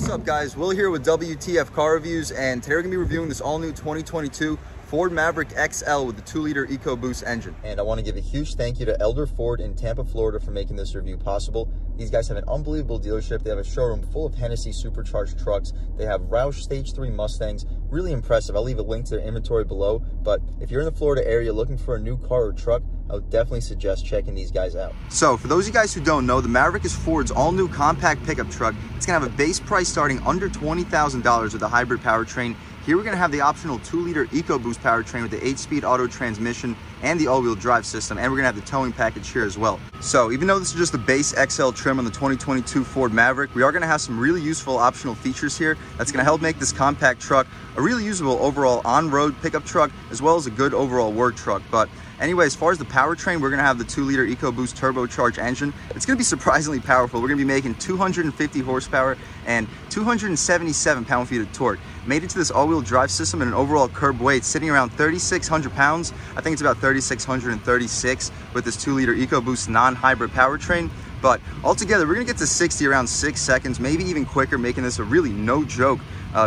What's up guys, Will here with W.T.F car reviews, and today we're going to be reviewing this all new 2022 Ford Maverick XL with the 2-liter EcoBoost engine. And I want to give a huge thank you to Elder Ford in Tampa, Florida for making this review possible. These guys have an unbelievable dealership. They have a showroom full of Hennessy supercharged trucks. They have Roush Stage 3 Mustangs. Really impressive. I'll leave a link to their inventory below. But if you're in the Florida area looking for a new car or truck, I would definitely suggest checking these guys out. So for those of you guys who don't know, the Maverick is Ford's all-new compact pickup truck. It's going to have a base price starting under $20,000 with a hybrid powertrain. Here we're going to have the optional 2-liter EcoBoost powertrain with the 8-speed auto transmission and the all-wheel drive system, and we're going to have the towing package here as well. So even though this is just the base XL trim on the 2022 Ford Maverick, we are going to have some really useful optional features here that's going to help make this compact truck a really usable overall on-road pickup truck, as well as a good overall work truck. But anyway, as far as the powertrain, we're going to have the 2-liter EcoBoost turbocharged engine. It's going to be surprisingly powerful. We're going to be making 250 horsepower and 277 pound-feet of torque. Made it to this all-wheel drive system and an overall curb weight sitting around 3,600 pounds. I think it's about 3,636 with this 2-liter EcoBoost non-hybrid powertrain. But altogether, we're going to get to 60 around 6 seconds, maybe even quicker, making this a really no-joke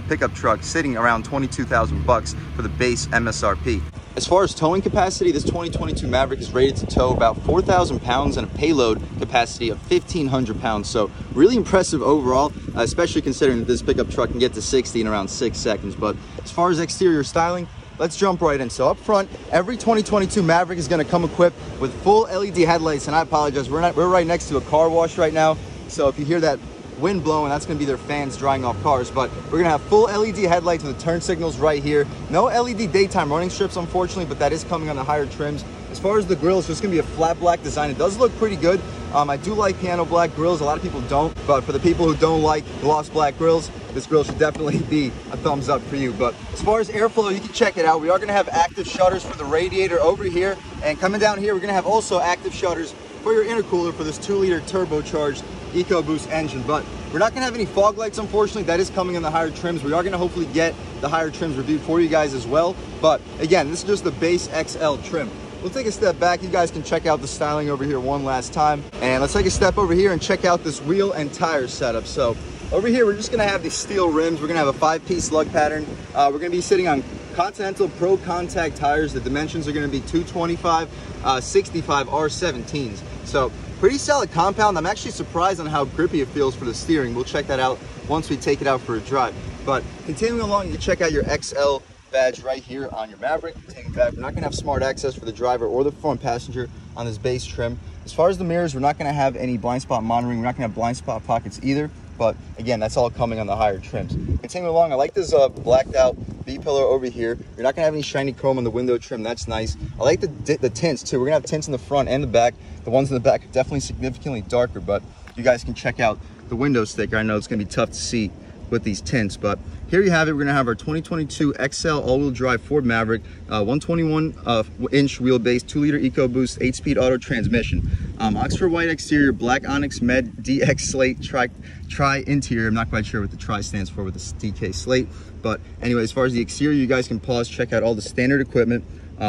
pickup truck sitting around $22,000 for the base MSRP. As far as towing capacity, this 2022 Maverick is rated to tow about 4,000 pounds and a payload capacity of 1,500 pounds. So really impressive overall, especially considering that this pickup truck can get to 60 in around 6 seconds. But as far as exterior styling, let's jump right in. So up front, every 2022 Maverick is going to come equipped with full LED headlights. And I apologize, we're right next to a car wash right now. So if you hear that wind blowing, that's going to be their fans drying off cars. But we're going to have full LED headlights with the turn signals right here. No LED daytime running strips, unfortunately, but that is coming on the higher trims. As far as the grille, it's just going to be a flat black design. It does look pretty good. I do like piano black grills. A lot of people don't, but for the people who don't like gloss black grills, this grill should definitely be a thumbs up for you. But as far as airflow, you can check it out. We are going to have active shutters for the radiator over here, and coming down here, we're going to have also active shutters for your intercooler for this 2-liter turbocharged EcoBoost engine. But we're not going to have any fog lights, unfortunately. That is coming in the higher trims. We are going to hopefully get the higher trims reviewed for you guys as well. But again, this is just the base XL trim. We'll take a step back. You guys can check out the styling over here one last time. And let's take a step over here and check out this wheel and tire setup. So over here, we're just going to have these steel rims. We're going to have a 5-piece lug pattern. We're going to be sitting on Continental Pro Contact tires. The dimensions are going to be 225, 65 R17s. So pretty solid compound. I'm actually surprised on how grippy it feels for the steering. We'll check that out once we take it out for a drive. But continuing along, you can check out your XL badge right here on your Maverick. Take it back. We're not going to have smart access for the driver or the front passenger on this base trim. As far as the mirrors, we're not going to have any blind spot monitoring. We're not going to have blind spot pockets either. But again, that's all coming on the higher trims. Continuing along, I like this blacked out B-pillar over here. You're not going to have any shiny chrome on the window trim. That's nice. I like the tints too. We're going to have tints in the front and the back. The ones in the back are definitely significantly darker, but you guys can check out the window sticker. I know it's going to be tough to see with these tints, but here you have it. We're going to have our 2022 XL all-wheel drive Ford Maverick, 121-inch wheelbase, 2-liter EcoBoost, 8-speed auto transmission. Oxford white exterior, black onyx med DX slate tri interior. I'm not quite sure what the tri stands for with the DK slate, but anyway, as far as the exterior, you guys can pause, check out all the standard equipment.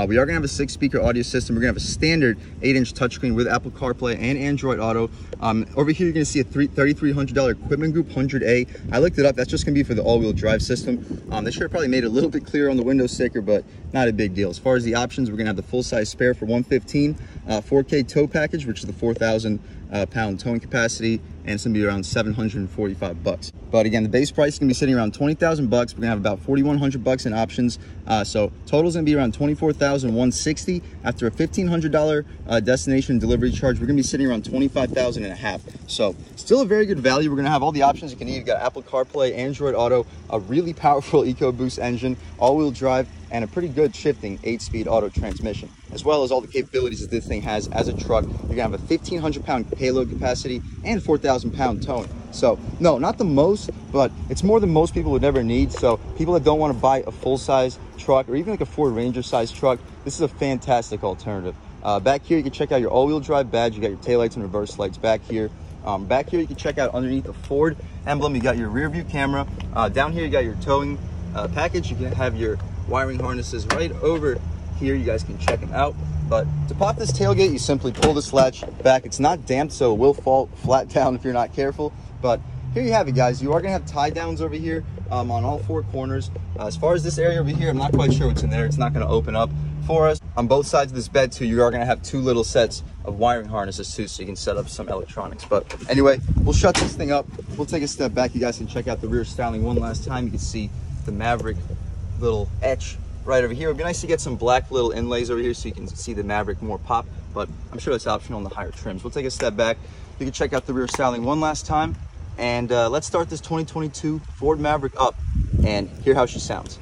We are going to have a 6-speaker audio system. We're going to have a standard 8-inch touchscreen with Apple CarPlay and Android Auto. Over here, you're going to see a $3,300 Equipment Group 100A. I looked it up. That's just going to be for the all-wheel drive system. They should have probably made it a little bit clearer on the window sticker, but not a big deal. As far as the options, we're going to have the full-size spare for $115, 4K tow package, which is the 4,000 pound towing capacity, and it's going to be around $745. But again, the base price is going to be sitting around $20,000. We're going to have about $4,100 in options. So total is going to be around $24,160. After a $1,500 destination delivery charge, we're going to be sitting around $25,500. So still a very good value. We're going to have all the options you can need. You've got Apple CarPlay, Android Auto, a really powerful EcoBoost engine, all-wheel drive, and a pretty good shifting 8-speed auto transmission, as well as all the capabilities that this thing has as a truck. You're going to have a 1,500 pound payload capacity and 4,000 pound towing. So no, not the most, but it's more than most people would ever need. So people that don't want to buy a full-size truck or even like a Ford Ranger size truck, this is a fantastic alternative. Back here, you can check out your all-wheel drive badge. You got your taillights and reverse lights back here. Back here, you can check out underneath the Ford emblem, you got your rear view camera. Down here, you got your towing package. You can have your wiring harnesses right over here. You guys can check them out. But to pop this tailgate, you simply pull this latch back. It's not damped, so it will fall flat down if you're not careful. But here you have it, guys. You are gonna have tie downs over here on all four corners. As far as this area over here, I'm not quite sure what's in there. It's not gonna open up for us. On both sides of this bed too, you are gonna have two little sets of wiring harnesses too, so you can set up some electronics. But anyway, we'll shut this thing up. We'll take a step back. You guys can check out the rear styling one last time. You can see the Maverick little etch right over here. It'd be nice to get some black little inlays over here so you can see the Maverick more pop, but I'm sure that's optional on the higher trims. We'll take a step back. You can check out the rear styling one last time, and let's start this 2022 Ford Maverick up and hear how she sounds.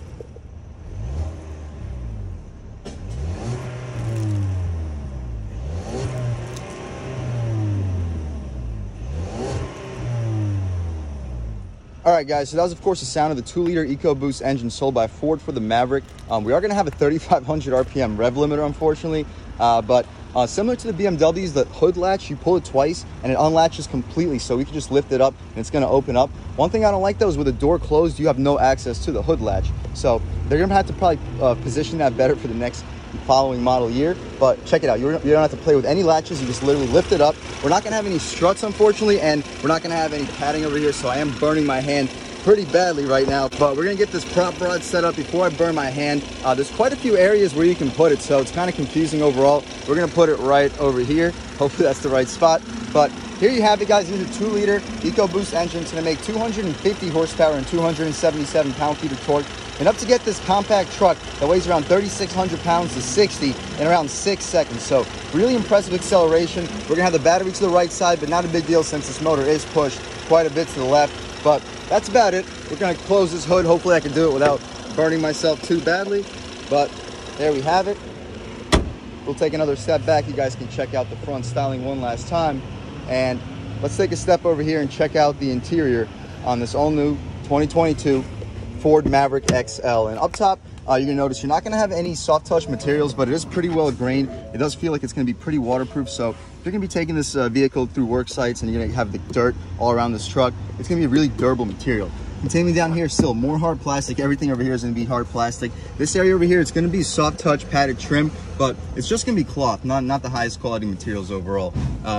All right, guys, so that was, of course, the sound of the 2-liter EcoBoost engine sold by Ford for the Maverick. We are going to have a 3,500 RPM rev limiter, unfortunately, but similar to the BMWs, the hood latch, you pull it twice and it unlatches completely, so we can just lift it up and it's going to open up. One thing I don't like, though, is with the door closed, you have no access to the hood latch, so they're going to have to probably position that better for the next following model year. But check it out, you don't have to play with any latches. You just literally lift it up. We're not going to have any struts, unfortunately, and we're not going to have any padding over here, so I am burning my hand pretty badly right now, but we're going to get this prop rod set up before I burn my hand. There's quite a few areas where you can put it, so it's kind of confusing overall. We're going to put it right over here. Hopefully that's the right spot. But here you have it, guys. This is a 2-liter EcoBoost engine. It's going to make 250 horsepower and 277 pound-feet of torque. And up to get this compact truck that weighs around 3,600 pounds to 60 in around 6 seconds. So really impressive acceleration. We're gonna have the battery to the right side, but not a big deal since this motor is pushed quite a bit to the left. But that's about it. We're gonna close this hood. Hopefully I can do it without burning myself too badly. But there we have it. We'll take another step back. You guys can check out the front styling one last time. And let's take a step over here and check out the interior on this all new 2022 Ford Maverick XL. And up top, you're gonna notice you're not gonna have any soft touch materials, but it is pretty well grained. It does feel like it's gonna be pretty waterproof. So if you're gonna be taking this vehicle through work sites and you're gonna have the dirt all around this truck, it's gonna be a really durable material. Continuing down here, still more hard plastic. Everything over here is gonna be hard plastic. This area over here, it's gonna be soft touch padded trim, but it's just gonna be cloth, not the highest quality materials overall.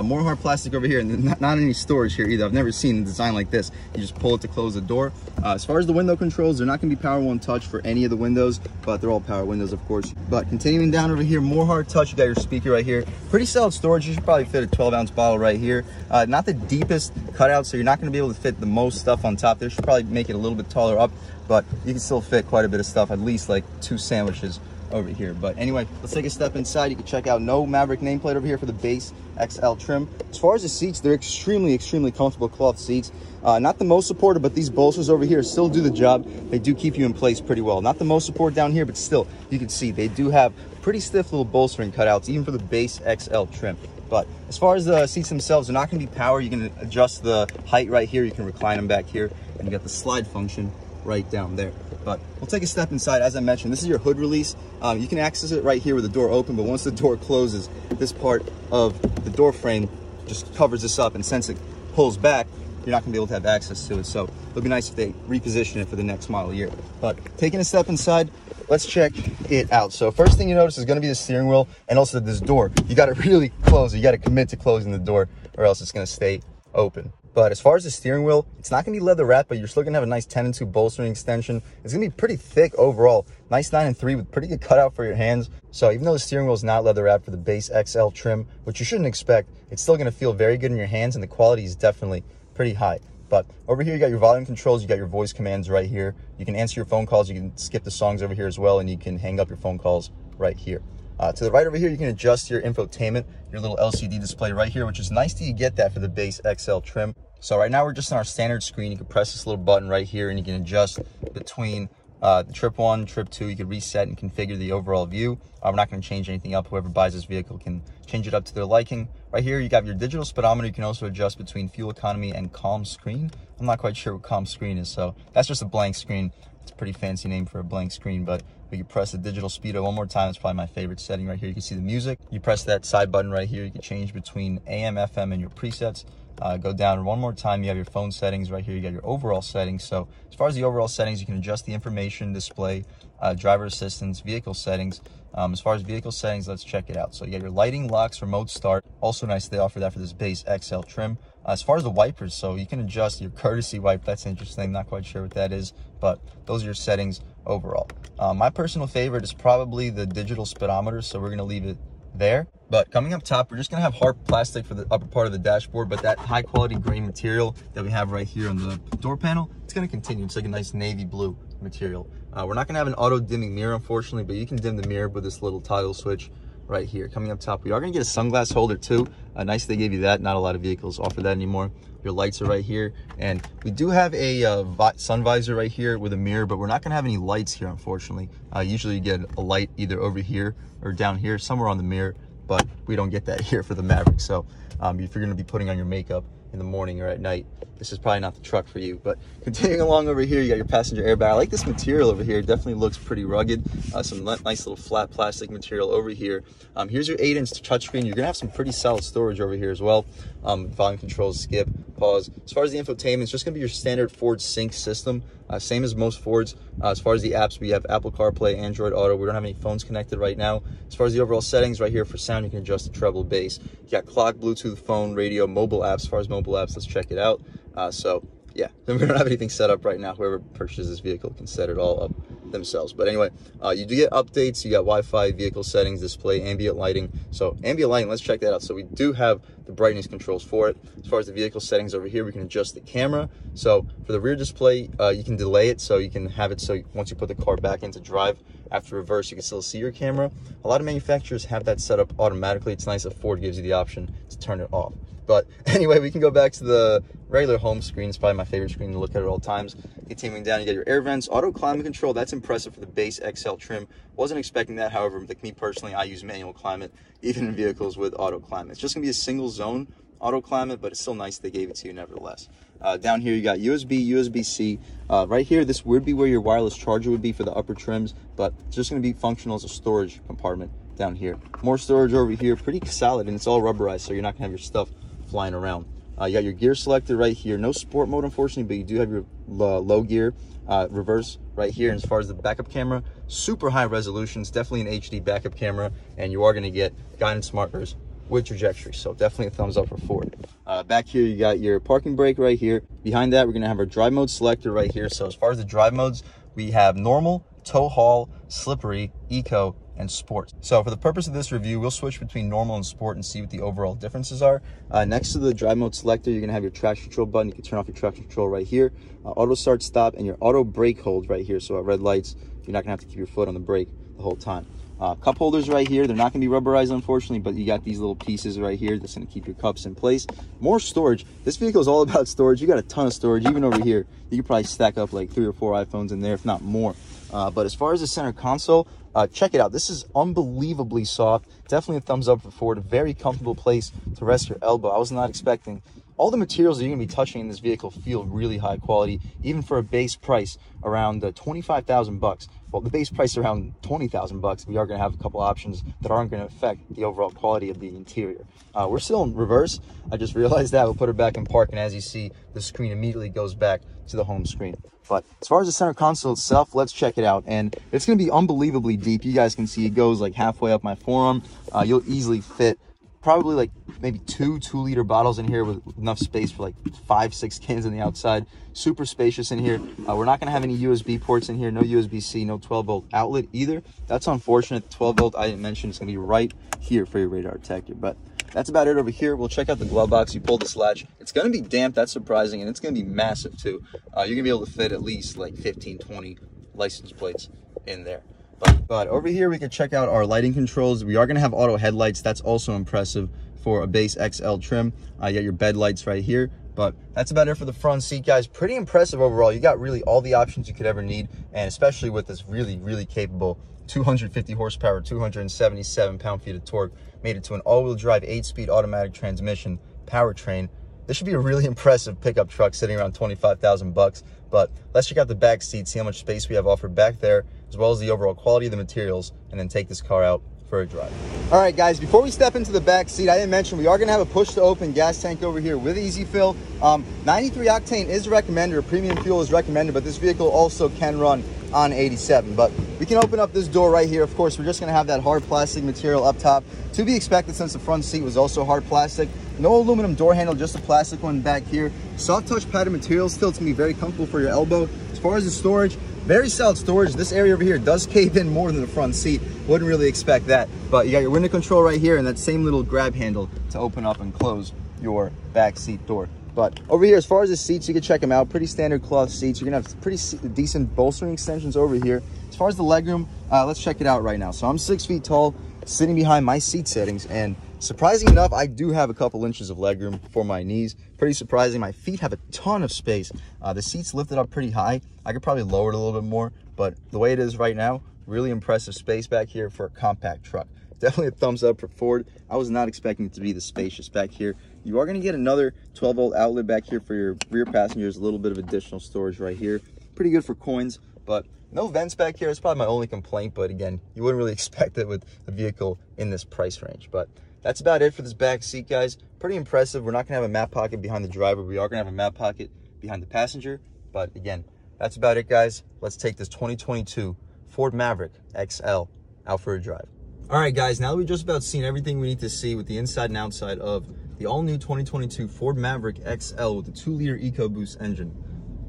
More hard plastic over here, and not any storage here either. I've never seen a design like this. You just pull it to close the door. As far as the window controls, they're not gonna be power one touch for any of the windows, but they're all power windows, of course. But continuing down over here, more hard touch. You got your speaker right here. Pretty solid storage. You should probably fit a 12-ounce bottle right here. Not the deepest cutout, so you're not gonna be able to fit the most stuff on top. There should probably make it a little bit taller up, but you can still fit quite a bit of stuff, at least like 2 sandwiches over here. But anyway, let's take a step inside. You can check out no Maverick nameplate over here for the base XL trim. As far as the seats, they're extremely comfortable cloth seats. Not the most supportive, but these bolsters over here still do the job. They do keep you in place pretty well. Not the most support down here, but still, you can see they do have pretty stiff little bolstering cutouts, even for the base XL trim. But as far as the seats themselves, they're not going to be power. You can adjust the height right here. You can recline them back here, and you got the slide function right down there. But we'll take a step inside. As I mentioned, this is your hood release. You can access it right here with the door open, but once the door closes, this part of the door frame just covers this up, and since it pulls back, you're not gonna be able to have access to it. So it'll be nice if they reposition it for the next model year. But taking a step inside, let's check it out. So first thing you notice is gonna be the steering wheel and also this door. You gotta really close it. You gotta commit to closing the door or else it's gonna stay open. But as far as the steering wheel, it's not going to be leather wrapped, but you're still going to have a nice 10-2 bolstering extension. It's going to be pretty thick overall. Nice 9-3 with pretty good cutout for your hands. So even though the steering wheel is not leather wrapped for the base XL trim, which you shouldn't expect, it's still going to feel very good in your hands, and the quality is definitely pretty high. But over here, you got your volume controls. You got your voice commands right here. You can answer your phone calls. You can skip the songs over here as well, and you can hang up your phone calls right here. To the right over here, you can adjust your infotainment, your little LCD display right here, which is nice that you get that for the base XL trim. So right now we're just on our standard screen. You can press this little button right here and you can adjust between the trip 1, trip 2. You can reset and configure the overall view. We're not going to change anything up. Whoever buys this vehicle can change it up to their liking. Right here, you got your digital speedometer. You can also adjust between fuel economy and calm screen. I'm not quite sure what calm screen is, so that's just a blank screen. It's a pretty fancy name for a blank screen, but we can press the digital speedo one more time. It's probably my favorite setting right here. You can see the music. You press that side button right here. You can change between AM, FM, and your presets. Go down one more time. You have your phone settings right here. You got your overall settings. So as far as the overall settings, you can adjust the information display, driver assistance, vehicle settings, As far as vehicle settings, let's check it out. So you got your lighting, locks, remote start. Also nice they offer that for this base XL trim. As far as the wipers, so you can adjust your courtesy wipe. That's interesting. Not quite sure what that is, but those are your settings overall. My personal favorite is probably the digital speedometer, so we're going to leave it there. But coming up top, we're just gonna have hard plastic for the upper part of the dashboard, but that high quality grain material that we have right here on the door panel, it's gonna continue. It's like a nice navy blue material. We're not gonna have an auto dimming mirror, unfortunately, but you can dim the mirror with this little toggle switch right here. Coming up top, we are gonna get a sunglass holder too. Nice they gave you that. Not a lot of vehicles offer that anymore. Your lights are right here, and we do have a sun visor right here with a mirror, but we're not gonna have any lights here, unfortunately. Usually you get a light either over here or down here, somewhere on the mirror, but we don't get that here for the Maverick. So if you're gonna be putting on your makeup in the morning or at night, this is probably not the truck for you. But continuing along over here, you got your passenger airbag. I like this material over here. It definitely looks pretty rugged. Some nice little flat plastic material over here. Here's your 8-inch touchscreen. You're gonna have some pretty solid storage over here as well. Volume controls, skip, pause. As far as the infotainment, it's just gonna be your standard Ford Sync system. Same as most Fords. As far as the apps, we have Apple CarPlay, Android Auto. We don't have any phones connected right now. As far as the overall settings right here for sound, you can adjust the treble, bass. You got clock, Bluetooth, phone, radio, mobile apps. As far as mobile apps, let's check it out. So yeah, we don't have anything set up right now. Whoever purchases this vehicle can set it all up themselves. But anyway, you do get updates. You got Wi-Fi, vehicle settings, display, ambient lighting. So ambient lighting, let's check that out. So we do have the brightness controls for it. As far as the vehicle settings over here, we can adjust the camera. So for the rear display, you can delay it, so you can have it so once you put the car back into drive, after reverse, you can still see your camera. A lot of manufacturers have that set up automatically. It's nice that Ford gives you the option to turn it off. But anyway, we can go back to the regular home screen. It's probably my favorite screen to look at all times. Continuing down, you got your air vents, auto climate control. That's impressive for the base XL trim. Wasn't expecting that. However, like me personally, I use manual climate, even in vehicles with auto climate. It's just gonna be a single zone auto climate, but it's still nice they gave it to you nevertheless. Down here, you got USB, USB-C. Right here, this would be where your wireless charger would be for the upper trims, but it's just gonna be functional as a storage compartment down here. More storage over here, pretty solid, and it's all rubberized, so you're not gonna have your stuff flying around. You got your gear selector right here. No sport mode, unfortunately, but you do have your low gear reverse right here. And as far as the backup camera, super high resolutions, definitely an HD backup camera, and you are going to get guidance markers with trajectory. So definitely a thumbs up for Ford. Back here, you got your parking brake right here. Behind that, we're going to have our drive mode selector right here. So as far as the drive modes, we have normal, tow haul, slippery, eco, and sport. So for the purpose of this review, we'll switch between normal and sport and see what the overall differences are. Next to the drive mode selector, you're gonna have your traction control button. You can turn off your traction control right here. Auto start stop and your auto brake hold right here. So at red lights, you're not gonna have to keep your foot on the brake the whole time. Cup holders right here. They're not gonna be rubberized, unfortunately, but you got these little pieces right here that's gonna keep your cups in place. More storage. This vehicle is all about storage. You got a ton of storage. Even over here, you could probably stack up like 3 or 4 iPhones in there, if not more. But as far as the center console, check it out. This is unbelievably soft. Definitely a thumbs up for Ford. A very comfortable place to rest your elbow. I was not expecting. All the materials that you're going to be touching in this vehicle feel really high quality, even for a base price around 25,000 bucks. Well, the base price around 20,000 bucks. We are going to have a couple options that aren't going to affect the overall quality of the interior. We're still in reverse. I just realized that. We'll put it back in park, and as you see, the screen immediately goes back to the home screen. But as far as the center console itself, let's check it out. And it's going to be unbelievably deep. You guys can see it goes like halfway up my forearm. You'll easily fit probably like maybe 2 2-liter bottles in here with enough space for like 5-6 cans on the outside. Super spacious in here. We're not going to have any USB ports in here. No USB-C, no 12-volt outlet either. That's unfortunate. 12-volt, I didn't mention, it's going to be right here for your radar detector. But that's about it over here. We'll check out the glove box. You pull this latch. It's going to be damp. That's surprising. And it's going to be massive too. You're going to be able to fit at least like 15, 20 license plates in there. But over here, we can check out our lighting controls. We are going to have auto headlights. That's also impressive for a base XL trim. You got your bed lights right here. But that's about it for the front seat, guys. Pretty impressive overall. You got really all the options you could ever need. And especially with this really, really capable 250 horsepower, 277 pound-feet of torque, made it to an all-wheel drive 8-speed automatic transmission powertrain. This should be a really impressive pickup truck sitting around 25,000 bucks. But let's check out the back seat, see how much space we have offered back there, as well as the overall quality of the materials, and then take this car out for a drive. All right, guys, before we step into the back seat, I didn't mention we are going to have a push-to-open gas tank over here with easy fill. 93 octane is recommended, or premium fuel is recommended, but this vehicle also can run on 87. But we can open up this door right here. Of course, we're just gonna have that hard plastic material up top, to be expected since the front seat was also hard plastic. No aluminum door handle, just a plastic one back here. Soft touch pattern material, still it's gonna be very comfortable for your elbow. As far as the storage, very solid storage. This area over here does cave in more than the front seat. Wouldn't really expect that. But you got your window control right here and that same little grab handle to open up and close your back seat door. But over here, as far as the seats, you can check them out. Pretty standard cloth seats. You're gonna have pretty decent bolstering extensions over here. As far as the legroom, let's check it out right now. So I'm 6 feet tall, sitting behind my seat settings, and surprising enough, I do have a couple inches of legroom for my knees. Pretty surprising. My feet have a ton of space. The seat's lifted up pretty high. I could probably lower it a little bit more, but the way it is right now, really impressive space back here for a compact truck. Definitely a thumbs up for Ford. I was not expecting it to be this spacious back here. You are going to get another 12-volt outlet back here for your rear passengers. A little bit of additional storage right here. Pretty good for coins, but no vents back here. It's probably my only complaint, but again, you wouldn't really expect it with a vehicle in this price range. But that's about it for this back seat, guys. Pretty impressive. We're not going to have a map pocket behind the driver. We are going to have a map pocket behind the passenger. But again, that's about it, guys. Let's take this 2022 Ford Maverick XL out for a drive. All right, guys, now that we've just about seen everything we need to see with the inside and outside of the all-new 2022 Ford Maverick XL with the 2-liter EcoBoost engine,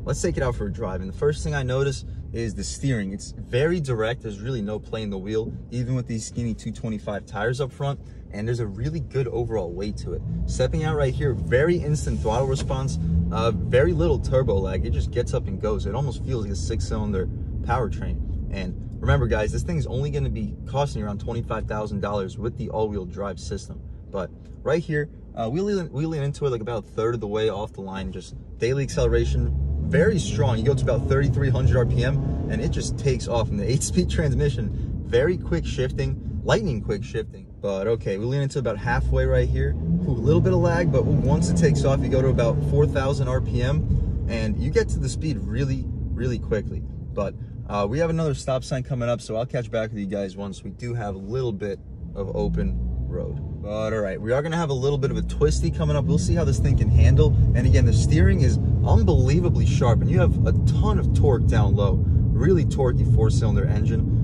let's take it out for a drive. And the first thing I notice is the steering. It's very direct. There's really no play in the wheel, even with these skinny 225 tires up front, and there's a really good overall weight to it. Stepping out right here, very instant throttle response, very little turbo lag. It just gets up and goes. It almost feels like a 6-cylinder powertrain. And remember, guys, this thing's only going to be costing around $25,000 with the all-wheel drive system. But right here, wheeling into it like about a third of the way off the line, just daily acceleration, very strong. You go to about 3,300 RPM, and it just takes off. In the 8-speed transmission, very quick shifting, lightning quick shifting. But okay, we lean into about halfway right here. Ooh, a little bit of lag, but once it takes off, you go to about 4,000 RPM, and you get to the speed really, really quickly. But we have another stop sign coming up, so I'll catch back with you guys once we do have a little bit of open road. But all right, we are going to have a little bit of a twisty coming up. We'll see how this thing can handle. And again, the steering is unbelievably sharp, and you have a ton of torque down low. Really torquey 4-cylinder engine.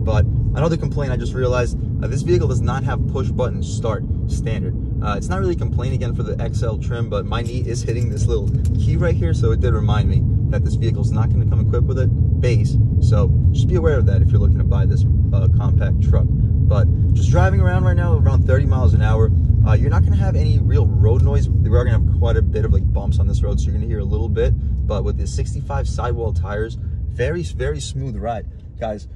But another complaint I just realized, this vehicle does not have push button start standard. It's not really a complaint again for the XL trim, but my knee is hitting this little key right here, so it did remind me that this vehicle is not going to come equipped with it base. So just be aware of that if you're looking to buy this compact truck. But just driving around right now around 30 miles an hour, you're not going to have any real road noise. We are going to have quite a bit of like bumps on this road, so you're going to hear a little bit. But with the 65 sidewall tires, very, very smooth ride, guys.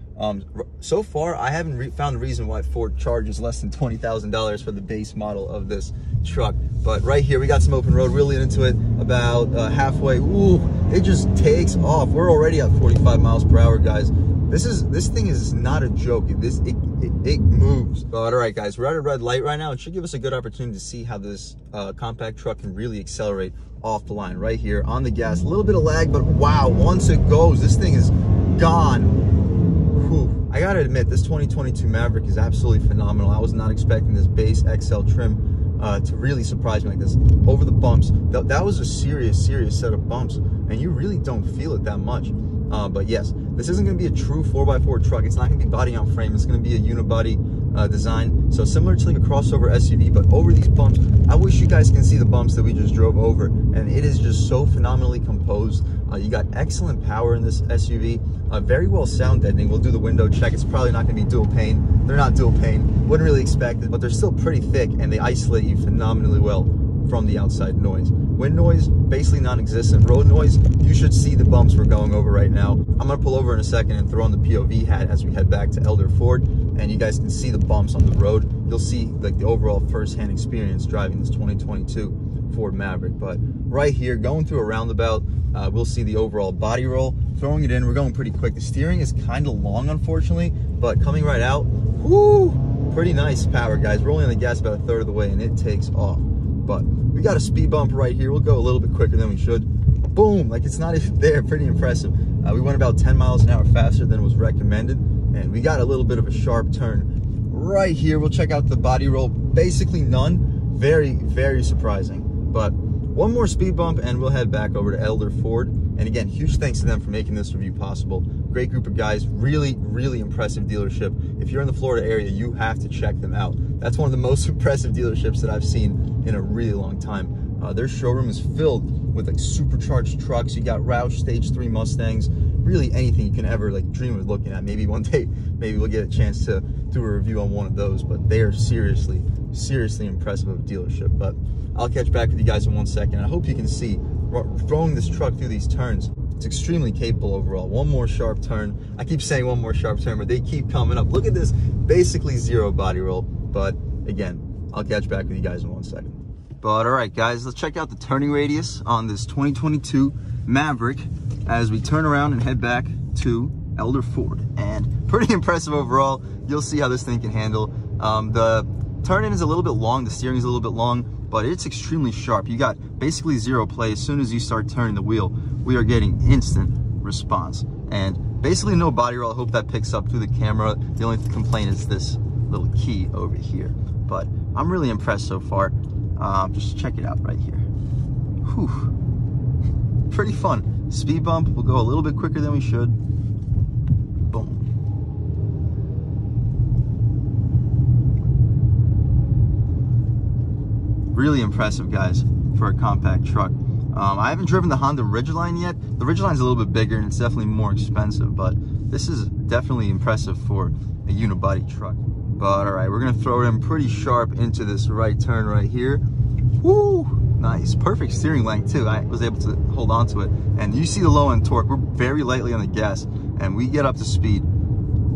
So far, I haven't found a reason why Ford charges less than $20,000 for the base model of this truck. But right here, we got some open road, really into it about halfway. Ooh, it just takes off. We're already at 45 miles per hour, guys. This thing is not a joke. It moves. But all right, guys, we're at a red light right now. It should give us a good opportunity to see how this compact truck can really accelerate off the line. Right here on the gas, a little bit of lag, but wow, once it goes, this thing is gone. Whew. I gotta admit, this 2022 Maverick is absolutely phenomenal. I was not expecting this base XL trim to really surprise me like this. Over the bumps, that was a serious set of bumps, and you really don't feel it that much. But yes, this isn't going to be a true 4x4 truck. It's not going to be body on frame. It's going to be a unibody design. So similar to like a crossover SUV, but over these bumps, I wish you guys can see the bumps that we just drove over. And it is just so phenomenally composed. You got excellent power in this SUV. Very well sound deadening. We'll do the window check. It's probably not going to be dual pane. They're not dual pane. Wouldn't really expect it, but they're still pretty thick, and they isolate you phenomenally well from the outside noise. Wind noise, basically non-existent. Road noise, you should see the bumps we're going over right now. I'm gonna pull over in a second and throw on the POV hat as we head back to Elder Ford, and you guys can see the bumps on the road. You'll see like the overall first-hand experience driving this 2022 Ford Maverick. But right here, going through a roundabout, we'll see the overall body roll. Throwing it in, we're going pretty quick. The steering is kind of long, unfortunately, but coming right out, whoo, pretty nice power, guys. Rolling on the gas about a third of the way, and it takes off. But we got a speed bump right here. We'll go a little bit quicker than we should. Boom, like it's not even there. Pretty impressive. We went about 10 miles an hour faster than was recommended, and we got a little bit of a sharp turn right here. We'll check out the body roll. Basically none. Very, very surprising. But one more speed bump and we'll head back over to Elder Ford. And again, huge thanks to them for making this review possible. Great group of guys, really, really impressive dealership. If you're in the Florida area, you have to check them out. That's one of the most impressive dealerships that I've seen in a really long time. Their showroom is filled with like supercharged trucks. You got Roush Stage 3 Mustangs, really anything you can ever like dream of looking at. Maybe one day, maybe we'll get a chance to do a review on one of those, but they are seriously impressive of a dealership. But I'll catch back with you guys in 1 second. I hope you can see, throwing this truck through these turns, it's extremely capable overall. One more sharp turn. I keep saying one more sharp turn, but they keep coming up. Look at this, basically zero body roll. But again, I'll catch back with you guys in 1 second. But all right, guys, let's check out the turning radius on this 2022 Maverick as we turn around and head back to Elder Ford. And pretty impressive overall. You'll see how this thing can handle. The turn-in is a little bit long, the steering is a little bit long, but it's extremely sharp. You got basically zero play. As soon as you start turning the wheel, we are getting instant response. And basically no body roll. I hope that picks up through the camera. The only complaint is this little key over here. But I'm really impressed so far. Just check it out right here. Whew. Pretty fun. Speed bump, we'll go a little bit quicker than we should. Boom. Really impressive, guys, for a compact truck. I haven't driven the Honda Ridgeline yet. The Ridgeline's a little bit bigger and it's definitely more expensive, but this is definitely impressive for a unibody truck. But all right, we're gonna throw it in pretty sharp into this right turn right here. Woo, nice, perfect steering length too. I was able to hold on to it. And you see the low end torque, we're very lightly on the gas and we get up to speed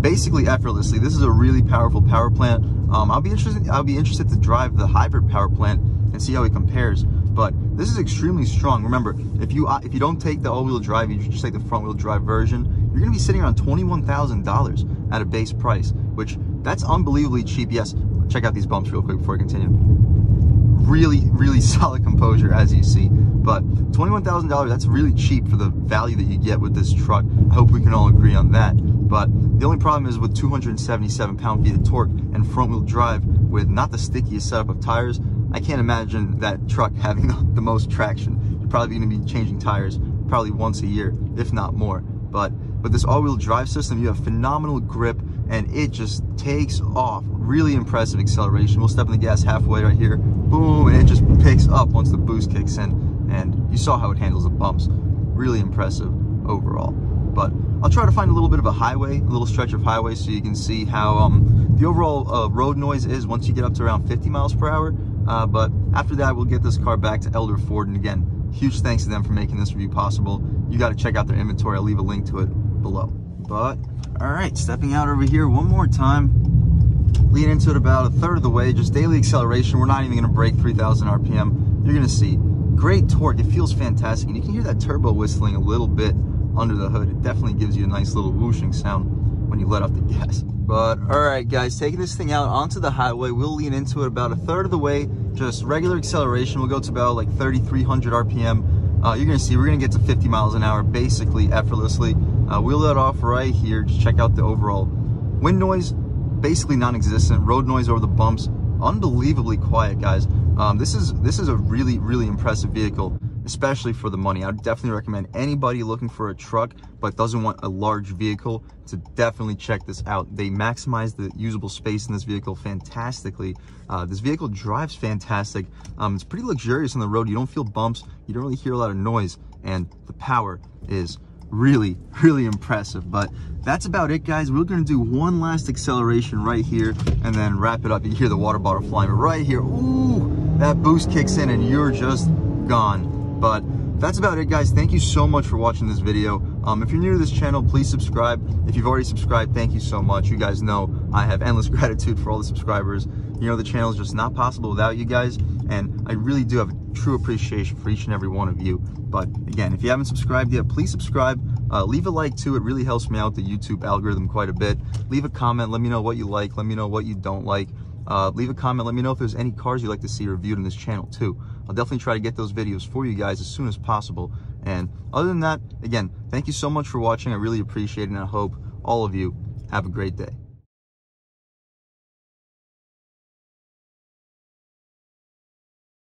basically effortlessly. This is a really powerful power plant. I'll be interested to drive the hybrid power plant and see how it compares. But this is extremely strong. Remember, if you don't take the all-wheel drive, you just take the front-wheel drive version, you're gonna be sitting around $21,000 at a base price, which that's unbelievably cheap. Yes, check out these bumps real quick before I continue. Really, really solid composure, as you see. But $21,000, that's really cheap for the value that you get with this truck. I hope we can all agree on that. But the only problem is with 277 pound-feet of torque and front-wheel drive with not the stickiest setup of tires, I can't imagine that truck having the most traction. You're probably going to be changing tires probably once a year, if not more. But with this all-wheel drive system, you have phenomenal grip and it just takes off. Really impressive acceleration. We'll step on the gas halfway right here. Boom, and it just picks up once the boost kicks in. And you saw how it handles the bumps. Really impressive overall. But I'll try to find a little bit of a highway, a little stretch of highway, so you can see how the overall road noise is once you get up to around 50 miles per hour. But after that, we'll get this car back to Elder Ford. And again, huge thanks to them for making this review possible. You got to check out their inventory. I'll leave a link to it below. But all right, stepping out over here one more time, leading into it about a third of the way, just daily acceleration. We're not even going to break 3,000 RPM. You're going to see great torque. It feels fantastic. And you can hear that turbo whistling a little bit under the hood. It definitely gives you a nice little whooshing sound when you let off the gas. But all right, guys, taking this thing out onto the highway, we'll lean into it about a third of the way, just regular acceleration. We'll go to about like 3,300 RPM. You're gonna see we're gonna get to 50 miles an hour basically effortlessly. We'll let off right here. Just check out the overall wind noise, basically non-existent. Road noise over the bumps, unbelievably quiet, guys. This is a really, really impressive vehicle, especially for the money. I would definitely recommend anybody looking for a truck but doesn't want a large vehicle to definitely check this out. They maximize the usable space in this vehicle fantastically. This vehicle drives fantastic. It's pretty luxurious on the road. You don't feel bumps. You don't really hear a lot of noise, and the power is really, really impressive. But that's about it, guys. We're gonna do one last acceleration right here and then wrap it up. You hear the water bottle flying right here. Ooh, that boost kicks in and you're just gone. But that's about it, guys. Thank you so much for watching this video. If you're new to this channel, please subscribe. If you've already subscribed, thank you so much. You guys know I have endless gratitude for all the subscribers. You know, the channel is just not possible without you guys, and I really do have a true appreciation for each and every one of you. But again, if you haven't subscribed yet, please subscribe. Leave a like too. It really helps me out the YouTube algorithm quite a bit. Leave a comment. Let me know what you like. Let me know what you don't like. Leave a comment. Let me know if there's any cars you'd like to see reviewed on this channel too. I'll definitely try to get those videos for you guys as soon as possible. And other than that, again, thank you so much for watching. I really appreciate it, and I hope all of you have a great day.